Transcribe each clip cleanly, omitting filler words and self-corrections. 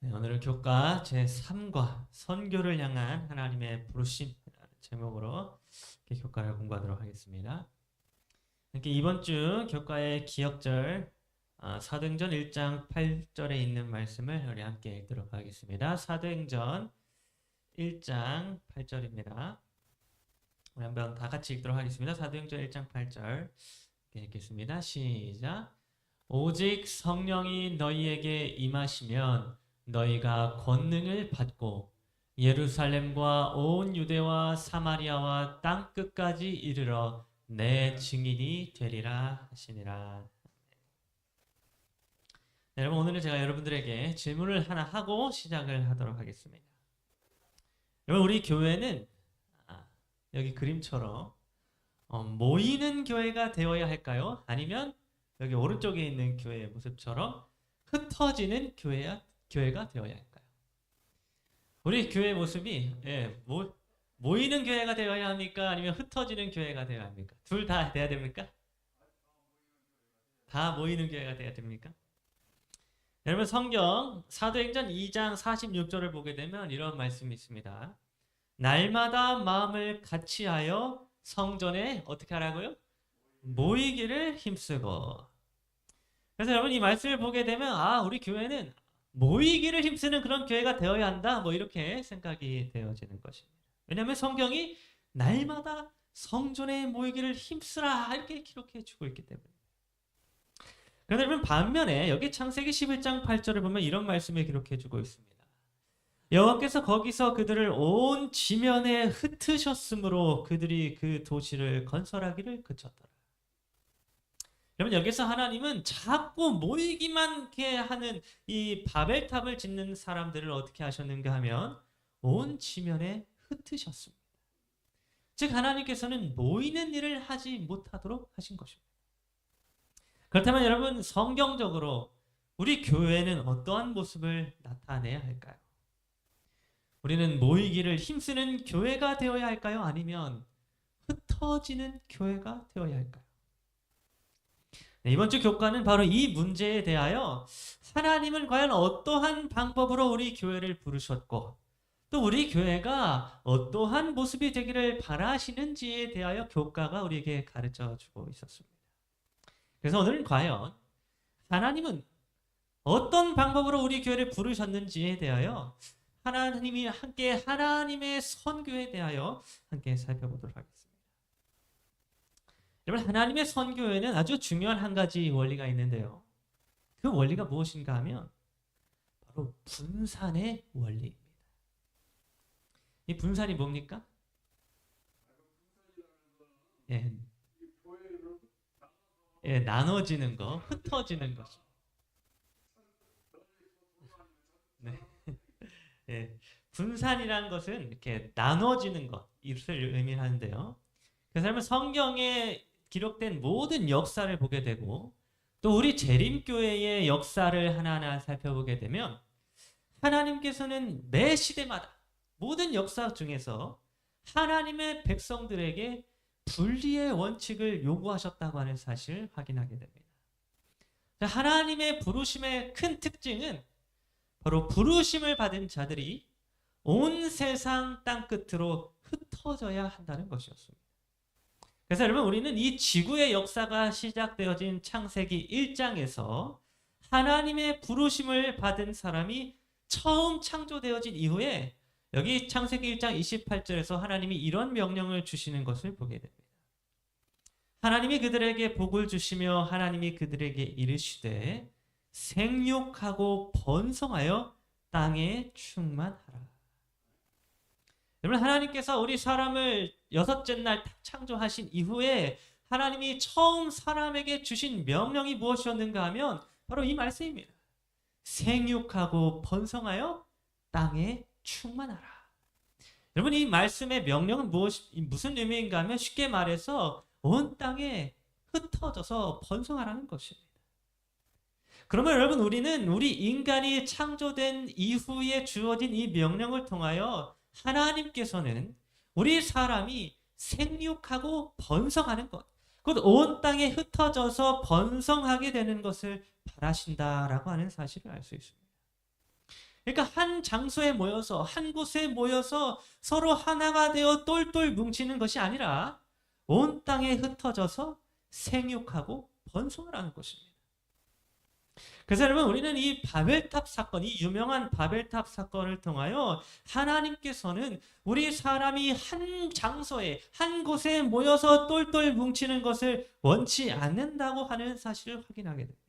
네, 오늘은 교과 제3과 선교를 향한 하나님의 부르심 제목으로 이렇게 교과를 공부하도록 하겠습니다. 이렇게 이번 주 교과의 기억절 사도행전 1장 8절에 있는 말씀을 우리 함께 읽도록 하겠습니다. 사도행전 1장 8절입니다. 우리 한번 다 같이 읽도록 하겠습니다. 사도행전 1장 8절 읽겠습니다. 시작. 오직 성령이 너희에게 임하시면 너희가 권능을 받고 예루살렘과 온 유대와 사마리아와 땅 끝까지 이르러 내 증인이 되리라 하시니라. 네, 여러분 오늘은 제가 여러분들에게 질문을 하나 하고 시작을 하도록 하겠습니다. 여러분 우리 교회는 여기 그림처럼 모이는 교회가 되어야 할까요? 아니면 여기 오른쪽에 있는 교회의 모습처럼 흩어지는 교회가 되어야 할까요? 우리 교회 모습이 모이는 교회가 되어야 합니까? 아니면 흩어지는 교회가 되어야 합니까? 둘 다 돼야 됩니까? 다 모이는 교회가 돼야 됩니까? 여러분 성경 사도행전 2장 46절을 보게 되면 이런 말씀이 있습니다. 날마다 마음을 같이하여 성전에 어떻게 하라고요? 모이기를 힘쓰고. 그래서 여러분 이 말씀을 보게 되면 우리 교회는 모이기를 힘쓰는 그런 교회가 되어야 한다, 이렇게 생각이 되어지는 것입니다. 왜냐하면 성경이 날마다 성전에 모이기를 힘쓰라 이렇게 기록해 주고 있기 때문에. 그런데 여러분 반면에 여기 창세기 11장 8절을 보면 이런 말씀을 기록해 주고 있습니다. 여호와께서 거기서 그들을 온 지면에 흩으셨으므로 그들이 그 도시를 건설하기를 그쳤더라. 여러분 여기서 하나님은 자꾸 모이기만 이렇게 하는 이 바벨탑을 짓는 사람들을 어떻게 하셨는가 하면 온 지면에 흩으셨습니다. 즉 하나님께서는 모이는 일을 하지 못하도록 하신 것입니다. 그렇다면 여러분 성경적으로 우리 교회는 어떠한 모습을 나타내야 할까요? 우리는 모이기를 힘쓰는 교회가 되어야 할까요? 아니면 흩어지는 교회가 되어야 할까요? 네, 이번 주 교과는 바로 이 문제에 대하여 하나님은 과연 어떠한 방법으로 우리 교회를 부르셨고 또 우리 교회가 어떠한 모습이 되기를 바라시는지에 대하여 교과가 우리에게 가르쳐주고 있었습니다. 그래서 오늘은 과연 하나님은 어떤 방법으로 우리 교회를 부르셨는지에 대하여 하나님이 함께 하나님의 선교에 대하여 함께 살펴보도록 하겠습니다. 여러분 하나님의 선교에는 아주 중요한 한 가지 원리가 있는데요. 그 원리가 무엇인가 하면 바로 분산의 원리입니다. 이 분산이 뭡니까? 나눠지는 거, 흩어지는 것이. 분산이라는 것은 이렇게 나눠지는 것, 이것을 의미하는데요. 그래서 성경에 기록된 모든 역사를 보게 되고 또 우리 재림교회의 역사를 하나하나 살펴보게 되면 하나님께서는 매 시대마다 모든 역사 중에서 하나님의 백성들에게 분리의 원칙을 요구하셨다고 하는 사실을 확인하게 됩니다. 하나님의 부르심의 큰 특징은 바로 부르심을 받은 자들이 온 세상 땅끝으로 흩어져야 한다는 것이었습니다. 그래서 여러분 우리는 이 지구의 역사가 시작되어진 창세기 1장에서 하나님의 부르심을 받은 사람이 처음 창조되어진 이후에 여기 창세기 1장 28절에서 하나님이 이런 명령을 주시는 것을 보게 됩니다. 하나님이 그들에게 복을 주시며 하나님이 그들에게 이르시되 생육하고 번성하여 땅에 충만하라. 여러분 하나님께서 우리 사람을 여섯째 날 창조하신 이후에 하나님이 처음 사람에게 주신 명령이 무엇이었는가 하면 바로 이 말씀입니다. 생육하고 번성하여 땅에 충만하라. 여러분 이 말씀의 명령은 무슨 의미인가 하면 쉽게 말해서 온 땅에 흩어져서 번성하라는 것입니다. 그러면 여러분 우리는 우리 인간이 창조된 이후에 주어진 이 명령을 통하여 하나님께서는 우리 사람이 생육하고 번성하는 것, 곧 온 땅에 흩어져서 번성하게 되는 것을 바라신다라고 하는 사실을 알 수 있습니다. 그러니까 한 장소에 모여서 한 곳에 모여서 서로 하나가 되어 똘똘 뭉치는 것이 아니라 온 땅에 흩어져서 생육하고 번성을 하는 것입니다. 그래서 여러분 우리는 이 바벨탑 사건, 이 유명한 바벨탑 사건을 통하여 하나님께서는 우리 사람이 한 장소에 한 곳에 모여서 똘똘 뭉치는 것을 원치 않는다고 하는 사실을 확인하게 됩니다.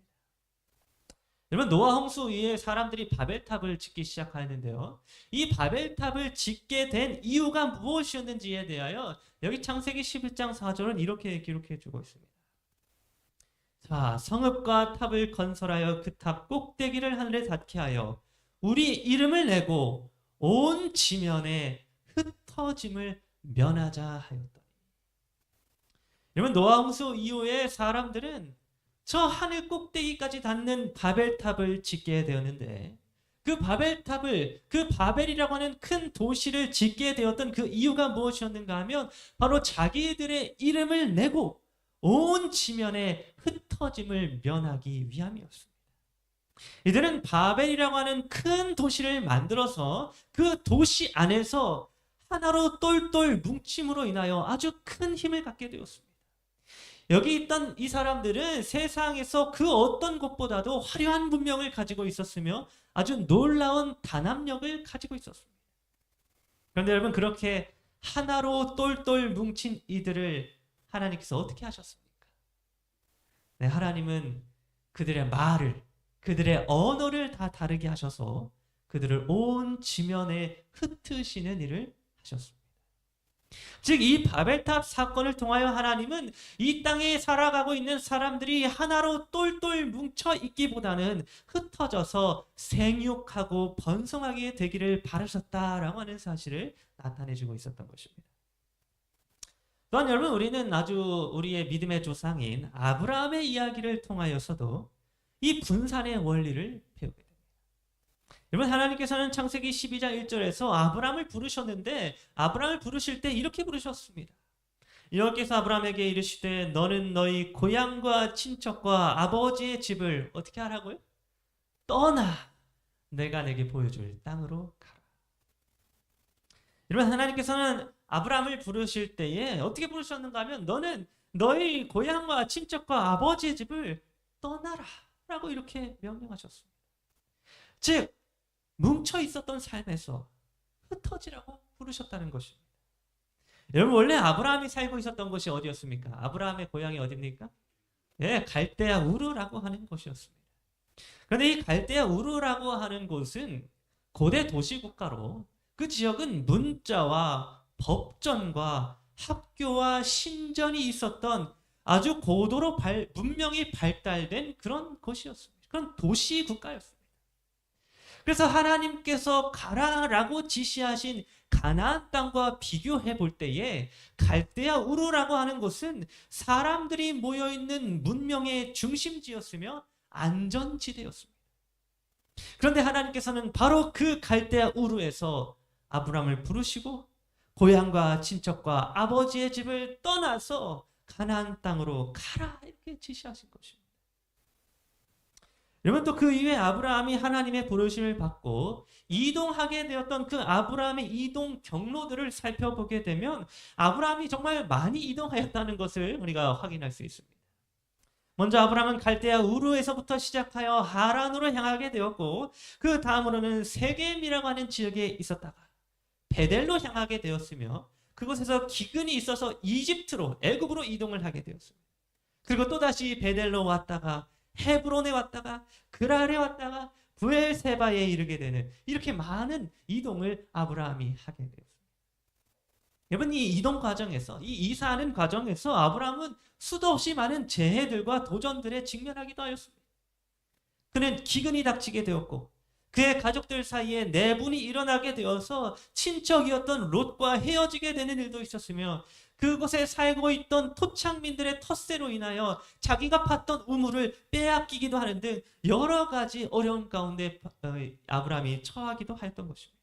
여러분 노아 홍수 이후에 사람들이 바벨탑을 짓기 시작하는데요. 이 바벨탑을 짓게 된 이유가 무엇이었는지에 대하여 여기 창세기 11장 4절은 이렇게 기록해 주고 있습니다. 자, 성읍과 탑을 건설하여 그 탑 꼭대기를 하늘에 닿게 하여 우리 이름을 내고 온 지면에 흩어짐을 면하자 하였더니. 여러분 노아 홍수 이후에 사람들은 저 하늘 꼭대기까지 닿는 바벨탑을 짓게 되었는데 그 바벨탑을, 그 바벨이라고 하는 큰 도시를 짓게 되었던 그 이유가 무엇이었는가 하면 바로 자기들의 이름을 내고 온 지면에 흩어짐을 면하기 위함이었습니다. 이들은 바벨이라고 하는 큰 도시를 만들어서 그 도시 안에서 하나로 똘똘 뭉침으로 인하여 아주 큰 힘을 갖게 되었습니다. 여기 있던 이 사람들은 세상에서 그 어떤 곳보다도 화려한 문명을 가지고 있었으며 아주 놀라운 단합력을 가지고 있었습니다. 그런데 여러분 그렇게 하나로 똘똘 뭉친 이들을 하나님께서 어떻게 하셨습니까? 네, 하나님은 그들의 말을, 그들의 언어를 다 다르게 하셔서 그들을 온 지면에 흩으시는 일을 하셨습니다. 즉 이 바벨탑 사건을 통하여 하나님은 이 땅에 살아가고 있는 사람들이 하나로 똘똘 뭉쳐 있기보다는 흩어져서 생육하고 번성하게 되기를 바라셨다라고 하는 사실을 나타내주고 있었던 것입니다. 또한 여러분 우리는 아주 우리의 믿음의 조상인 아브라함의 이야기를 통하여서도 이 분산의 원리를 배우게 됩니다. 여러분 하나님께서는 창세기 12장 1절에서 아브라함을 부르셨는데 아브라함을 부르실 때 이렇게 부르셨습니다. 여호와께서 아브라함에게 이르시되 너는 너희 고향과 친척과 아버지의 집을 어떻게 하라고요? 떠나 내가 내게 보여줄 땅으로 가라. 여러분 하나님께서는 아브라함을 부르실 때에 어떻게 부르셨는가 하면 너는 너희 고향과 친척과 아버지의 집을 떠나라 라고 이렇게 명령하셨습니다. 즉 뭉쳐 있었던 삶에서 흩어지라고 부르셨다는 것입니다. 여러분 원래 아브라함이 살고 있었던 곳이 어디였습니까? 아브라함의 고향이 어디입니까? 예, 갈대아 우르라고 하는 곳이었습니다. 그런데 이 갈대아 우르라고 하는 곳은 고대 도시국가로 그 지역은 문자와 법전과 학교와 신전이 있었던 아주 고도로 문명이 발달된 그런 곳이었습니다. 그런 도시 국가였습니다. 그래서 하나님께서 가라라고 지시하신 가나안 땅과 비교해 볼 때에 갈대아 우르라고 하는 곳은 사람들이 모여있는 문명의 중심지였으며 안전지대였습니다. 그런데 하나님께서는 바로 그 갈대아 우르에서 아브람을 부르시고 고향과 친척과 아버지의 집을 떠나서 가나안 땅으로 가라 이렇게 지시하신 것입니다. 여러분 또 그 이후에 아브라함이 하나님의 부르심을 받고 이동하게 되었던 그 아브라함의 이동 경로들을 살펴보게 되면 아브라함이 정말 많이 이동하였다는 것을 우리가 확인할 수 있습니다. 먼저 아브라함은 갈대아 우르에서부터 시작하여 하란으로 향하게 되었고 그 다음으로는 세겜이라고 하는 지역에 있었다가 베델로 향하게 되었으며 그곳에서 기근이 있어서 이집트로 애굽으로 이동을 하게 되었습니다. 그리고 또다시 베델로 왔다가 헤브론에 왔다가 그랄에 왔다가 브엘세바에 이르게 되는 이렇게 많은 이동을 아브라함이 하게 되었습니다. 여러분 이 이동 과정에서 이 이사하는 과정에서 아브라함은 수도 없이 많은 재해들과 도전들에 직면하기도 하였습니다. 그는 기근이 닥치게 되었고 그의 가족들 사이에 내분이 일어나게 되어서 친척이었던 롯과 헤어지게 되는 일도 있었으며 그곳에 살고 있던 토착민들의 텃세로 인하여 자기가 팠던 우물을 빼앗기기도 하는 등 여러 가지 어려움 가운데 아브라함이 처하기도 하였던 것입니다.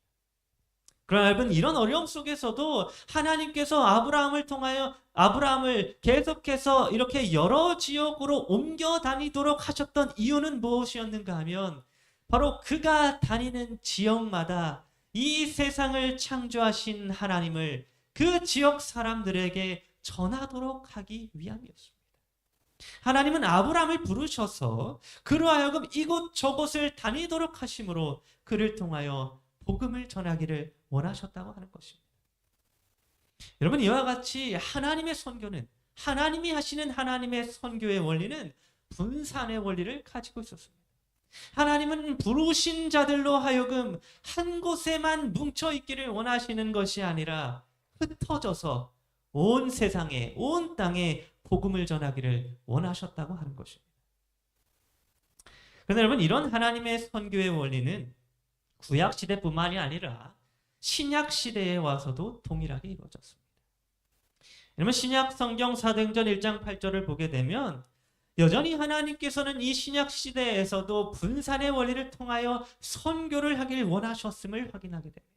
그러나 여러분 이런 어려움 속에서도 하나님께서 아브라함을 통하여 아브라함을 계속해서 이렇게 여러 지역으로 옮겨 다니도록 하셨던 이유는 무엇이었는가 하면 바로 그가 다니는 지역마다 이 세상을 창조하신 하나님을 그 지역 사람들에게 전하도록 하기 위함이었습니다. 하나님은 아브라함을 부르셔서 그로 하여금 이곳 저곳을 다니도록 하심으로 그를 통하여 복음을 전하기를 원하셨다고 하는 것입니다. 여러분, 이와 같이 하나님의 선교는, 하나님이 하시는 하나님의 선교의 원리는 분산의 원리를 가지고 있었습니다. 하나님은 부르신 자들로 하여금 한 곳에만 뭉쳐 있기를 원하시는 것이 아니라 흩어져서 온 세상에, 온 땅에 복음을 전하기를 원하셨다고 하는 것입니다. 그런데 여러분, 이런 하나님의 선교의 원리는 구약 시대뿐만이 아니라 신약 시대에 와서도 동일하게 이루어졌습니다. 여러분, 신약 성경 사도행전 1장 8절을 보게 되면 여전히 하나님께서는 이 신약 시대에서도 분산의 원리를 통하여 선교를 하길 원하셨음을 확인하게 됩니다.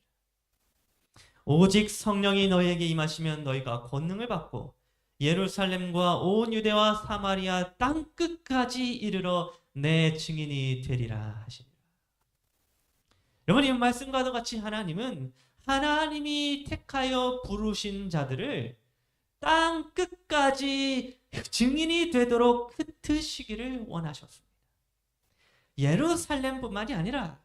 오직 성령이 너희에게 임하시면 너희가 권능을 받고 예루살렘과 온 유대와 사마리아 땅 끝까지 이르러 내 증인이 되리라 하시니라. 여러분, 이 말씀과도 같이 하나님은 하나님이 택하여 부르신 자들을 땅 끝까지 증인이 되도록 흩으시기를 원하셨습니다. 예루살렘뿐만이 아니라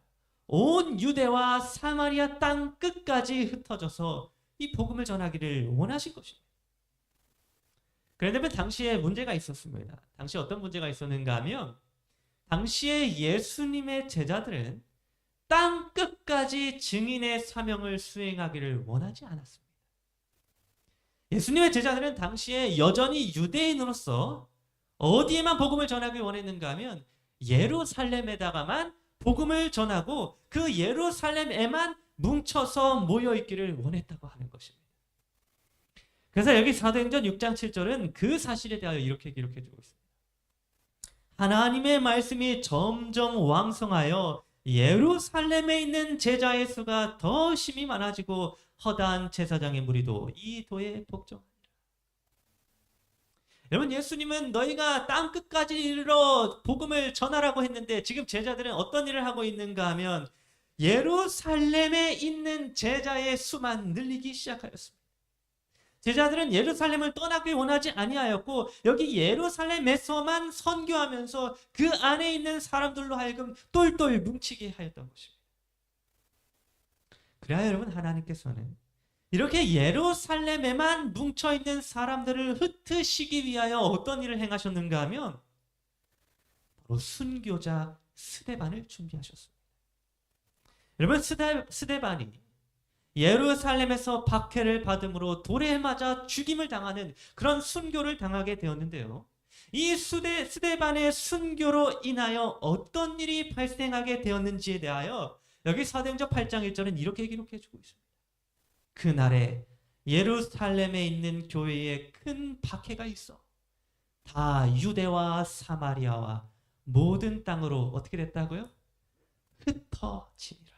온 유대와 사마리아 땅 끝까지 흩어져서 이 복음을 전하기를 원하신 것입니다. 그런데 당시에 문제가 있었습니다. 당시에 어떤 문제가 있었는가 하면 당시에 예수님의 제자들은 땅 끝까지 증인의 사명을 수행하기를 원하지 않았습니다. 예수님의 제자들은 당시에 여전히 유대인으로서 어디에만 복음을 전하길 원했는가 하면 예루살렘에다가만 복음을 전하고 그 예루살렘에만 뭉쳐서 모여있기를 원했다고 하는 것입니다. 그래서 여기 사도행전 6장 7절은 그 사실에 대하여 이렇게 기록해주고 있습니다. 하나님의 말씀이 점점 왕성하여 예루살렘에 있는 제자의 수가 더 심히 많아지고 허다한 제사장의 무리도 이 도에 복종하니라. 여러분, 예수님은 너희가 땅 끝까지 이르러 복음을 전하라고 했는데 지금 제자들은 어떤 일을 하고 있는가 하면 예루살렘에 있는 제자의 수만 늘리기 시작하였습니다. 제자들은 예루살렘을 떠나기 원하지 아니하였고 여기 예루살렘에서만 선교하면서 그 안에 있는 사람들로 하여금 똘똘 뭉치게 하였던 것입니다. 그래야 여러분, 하나님께서는 이렇게 예루살렘에만 뭉쳐있는 사람들을 흩으시기 위하여 어떤 일을 행하셨는가 하면 바로 순교자 스데반을 준비하셨습니다. 여러분, 스데반이 예루살렘에서 박해를 받음으로 돌에 맞아 죽임을 당하는 그런 순교를 당하게 되었는데요. 이 스데반의 순교로 인하여 어떤 일이 발생하게 되었는지에 대하여 여기 사도행전 8장 1절은 이렇게 기록해주고 있습니다. 그날에 예루살렘에 있는 교회에 큰 박해가 있어 다 유대와 사마리아와 모든 땅으로 어떻게 됐다고요? 흩어지니라.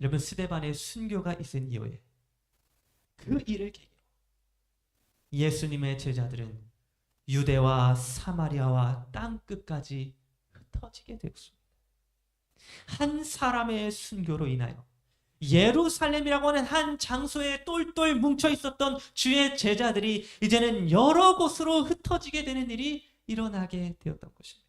여러분, 스데반의 순교가 있은 이후에 그 일을 계기로 예수님의 제자들은 유대와 사마리아와 땅 끝까지 흩어지게 되었습니다. 한 사람의 순교로 인하여 예루살렘이라고 하는 한 장소에 똘똘 뭉쳐 있었던 주의 제자들이 이제는 여러 곳으로 흩어지게 되는 일이 일어나게 되었던 것입니다.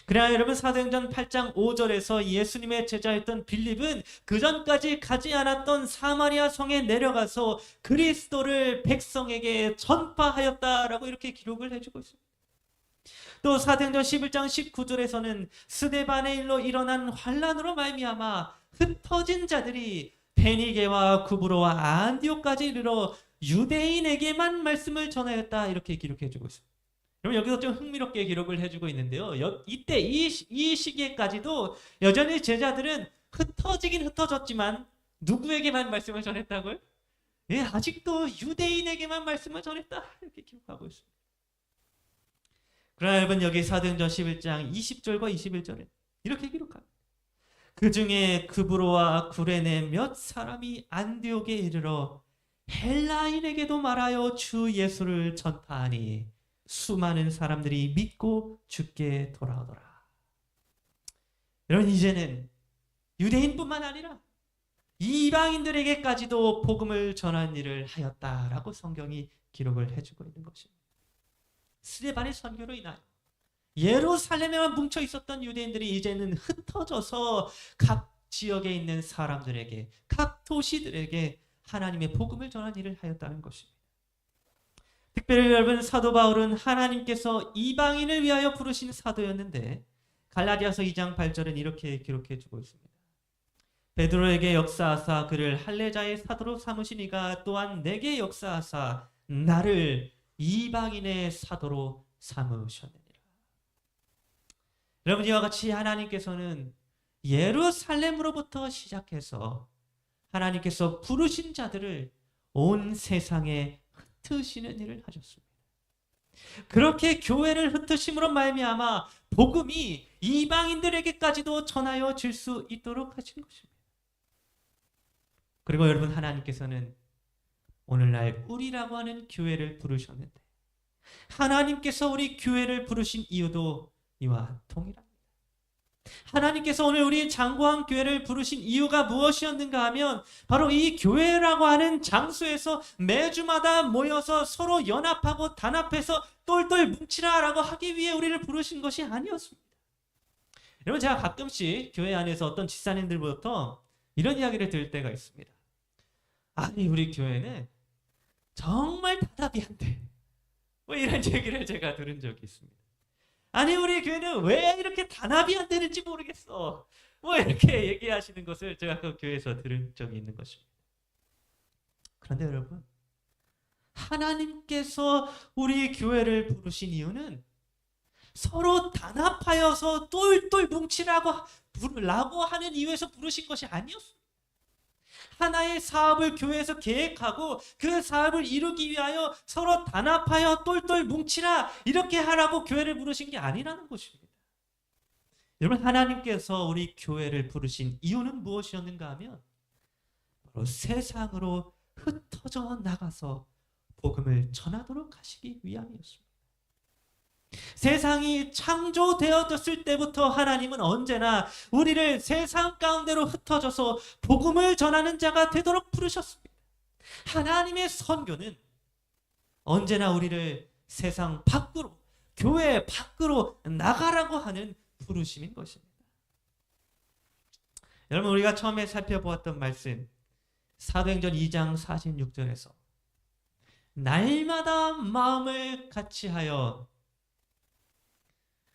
그러나 여러분, 사도행전 8장 5절에서 예수님의 제자였던 빌립은 그전까지 가지 않았던 사마리아 성에 내려가서 그리스도를 백성에게 전파하였다라고 이렇게 기록을 해주고 있습니다. 또 사도행전 11장 19절에서는 스데반의 일로 일어난 환란으로 말미암아 흩어진 자들이 베니게와 구브로와 안디옥까지 이르러 유대인에게만 말씀을 전하였다, 이렇게 기록해주고 있습니다. 그럼 여기서 좀 흥미롭게 기록을 해주고 있는데요. 이때 이 시기에까지도 여전히 제자들은 흩어지긴 흩어졌지만 누구에게만 말씀을 전했다고요? 예, 아직도 유대인에게만 말씀을 전했다, 이렇게 기록하고 있습니다. 그러나 여러분, 여기 사도행전 11장 20절과 21절에 이렇게 기록합니다. 그 중에 구브로와 구레네 몇 사람이 안디옥에 이르러 헬라인에게도 말하여 주 예수를 전파하니 수많은 사람들이 믿고 주께 돌아오더라. 여러분, 이제는 유대인뿐만 아니라 이방인들에게까지도 복음을 전한 일을 하였다라고 성경이 기록을 해주고 있는 것입니다. 스데반의 선교로 인하여 예루살렘에만 뭉쳐 있었던 유대인들이 이제는 흩어져서 각 지역에 있는 사람들에게, 각 도시들에게 하나님의 복음을 전한 일을 하였다는 것입니다. 특별히 여러분, 사도 바울은 하나님께서 이방인을 위하여 부르신 사도였는데 갈라디아서 2장 8절은 이렇게 기록해 주고 있습니다. 베드로에게 역사하사 그를 할례자의 사도로 삼으시니가 또한 내게 역사하사 나를 이방인의 사도로 삼으셨느니라. 여러분, 이와 같이 하나님께서는 예루살렘으로부터 시작해서 하나님께서 부르신 자들을 온 세상에 흩으시는 일을 하셨습니다. 그렇게 교회를 흩으심으로 말미암아 복음이 이방인들에게까지도 전하여 질 수 있도록 하신 것입니다. 그리고 여러분, 하나님께서는 오늘날 우리라고 하는 교회를 부르셨는데 하나님께서 우리 교회를 부르신 이유도 이와 동일합니다. 하나님께서 오늘 우리 장고한 교회를 부르신 이유가 무엇이었는가 하면 바로 이 교회라고 하는 장소에서 매주마다 모여서 서로 연합하고 단합해서 똘똘 뭉치라라고 하기 위해 우리를 부르신 것이 아니었습니다. 여러분, 제가 가끔씩 교회 안에서 어떤 집사님들부터 이런 이야기를 들을 때가 있습니다. 아니, 우리 교회는 정말 단합이 안 돼. 뭐 이런 얘기를 제가 들은 적이 있습니다. 아니, 우리 교회는 왜 이렇게 단합이 안 되는지 모르겠어. 뭐 이렇게 얘기하시는 것을 제가 그 교회에서 들은 적이 있는 것입니다. 그런데 여러분, 하나님께서 우리 교회를 부르신 이유는 서로 단합하여서 똘똘 뭉치라고 하는 이유에서 부르신 것이 아니었습니다. 하나의 사업을 교회에서 계획하고 그 사업을 이루기 위하여 서로 단합하여 똘똘 뭉치라 이렇게 하라고 교회를 부르신 게 아니라는 것입니다. 여러분, 하나님께서 우리 교회를 부르신 이유는 무엇이었는가 하면 바로 세상으로 흩어져 나가서 복음을 전하도록 하시기 위함이었습니다. 세상이 창조되어졌을 때부터 하나님은 언제나 우리를 세상 가운데로 흩어져서 복음을 전하는 자가 되도록 부르셨습니다. 하나님의 선교는 언제나 우리를 세상 밖으로, 교회 밖으로 나가라고 하는 부르심인 것입니다. 여러분, 우리가 처음에 살펴보았던 말씀 사도행전 2장 46절에서 날마다 마음을 같이하여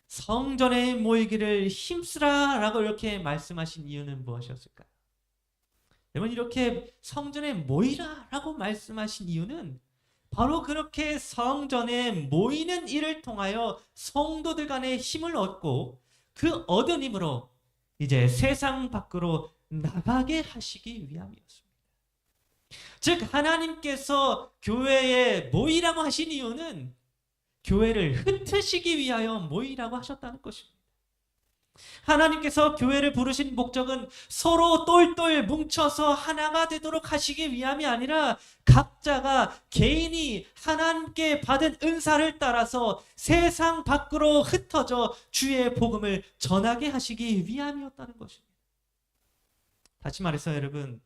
성전에 모이기를 힘쓰라 라고 이렇게 말씀하신 이유는 무엇이었을까요? 여러분, 이렇게 성전에 모이라 라고 말씀하신 이유는 바로 그렇게 성전에 모이는 일을 통하여 성도들 간에 힘을 얻고 그 얻은 힘으로 이제 세상 밖으로 나가게 하시기 위함이었습니다. 즉, 하나님께서 교회에 모이라고 하신 이유는 교회를 흩으시기 위하여 모이라고 하셨다는 것입니다. 하나님께서 교회를 부르신 목적은 서로 똘똘 뭉쳐서 하나가 되도록 하시기 위함이 아니라 각자가 개인이 하나님께 받은 은사를 따라서 세상 밖으로 흩어져 주의 복음을 전하게 하시기 위함이었다는 것입니다. 다시 말해서 여러분,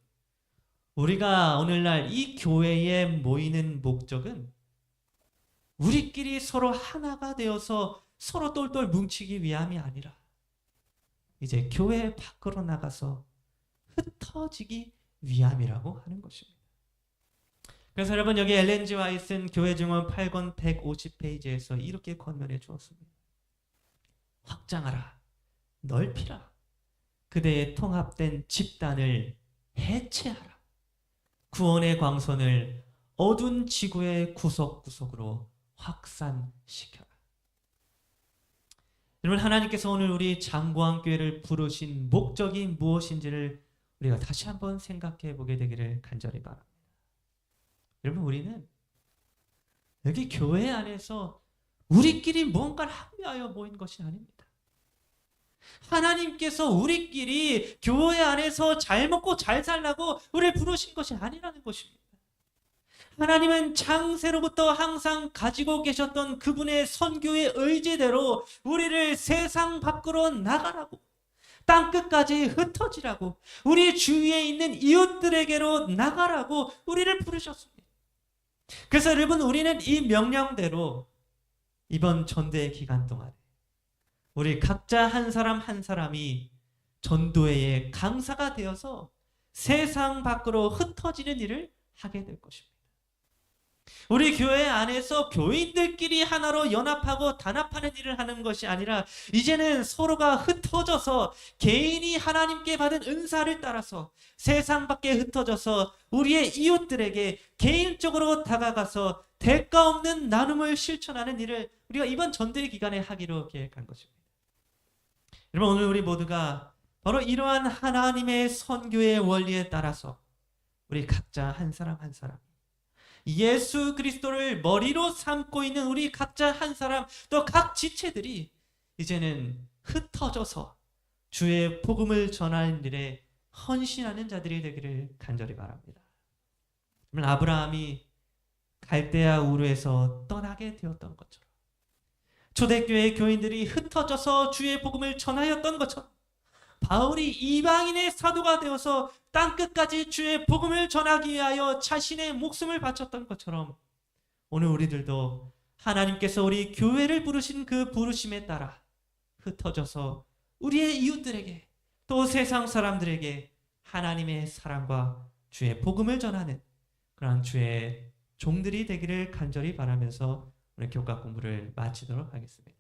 우리가 오늘날 이 교회에 모이는 목적은 우리끼리 서로 하나가 되어서 서로 똘똘 뭉치기 위함이 아니라 이제 교회 밖으로 나가서 흩어지기 위함이라고 하는 것입니다. 그래서 여러분, 여기 엘렌 G 화이트는 교회 증언 8권 150페이지에서 이렇게 권면해 주었습니다. 확장하라, 넓히라, 그대의 통합된 집단을 해체하라, 구원의 광선을 어두운 지구의 구석구석으로 확산시켜라. 여러분, 하나님께서 오늘 우리 장고한 교회를 부르신 목적이 무엇인지를 우리가 다시 한번 생각해 보게 되기를 간절히 바랍니다. 여러분, 우리는 여기 교회 안에서 우리끼리 뭔가를 하기 위하여 모인 것이 아닙니다. 하나님께서 우리끼리 교회 안에서 잘 먹고 잘 살라고 우리를 부르신 것이 아니라는 것입니다. 하나님은 창세로부터 항상 가지고 계셨던 그분의 선교의 의지대로 우리를 세상 밖으로 나가라고, 땅끝까지 흩어지라고, 우리 주위에 있는 이웃들에게로 나가라고 우리를 부르셨습니다. 그래서 여러분, 우리는 이 명령대로 이번 전도의 기간 동안 우리 각자 한 사람 한 사람이 전도회의 강사가 되어서 세상 밖으로 흩어지는 일을 하게 될 것입니다. 우리 교회 안에서 교인들끼리 하나로 연합하고 단합하는 일을 하는 것이 아니라 이제는 서로가 흩어져서 개인이 하나님께 받은 은사를 따라서 세상 밖에 흩어져서 우리의 이웃들에게 개인적으로 다가가서 대가 없는 나눔을 실천하는 일을 우리가 이번 전도의 기간에 하기로 계획한 것입니다. 여러분, 오늘 우리 모두가 바로 이러한 하나님의 선교의 원리에 따라서 우리 각자 한 사람 한 사람, 예수 그리스도를 머리로 삼고 있는 우리 각자 한 사람, 또 각 지체들이 이제는 흩어져서 주의 복음을 전하는 일에 헌신하는 자들이 되기를 간절히 바랍니다. 아브라함이 갈대아 우르에서 떠나게 되었던 것처럼, 초대교회 교인들이 흩어져서 주의 복음을 전하였던 것처럼, 바울이 이방인의 사도가 되어서 땅끝까지 주의 복음을 전하기 위하여 자신의 목숨을 바쳤던 것처럼, 오늘 우리들도 하나님께서 우리 교회를 부르신 그 부르심에 따라 흩어져서 우리의 이웃들에게, 또 세상 사람들에게 하나님의 사랑과 주의 복음을 전하는 그러한 주의 종들이 되기를 간절히 바라면서 오늘 교과 공부를 마치도록 하겠습니다.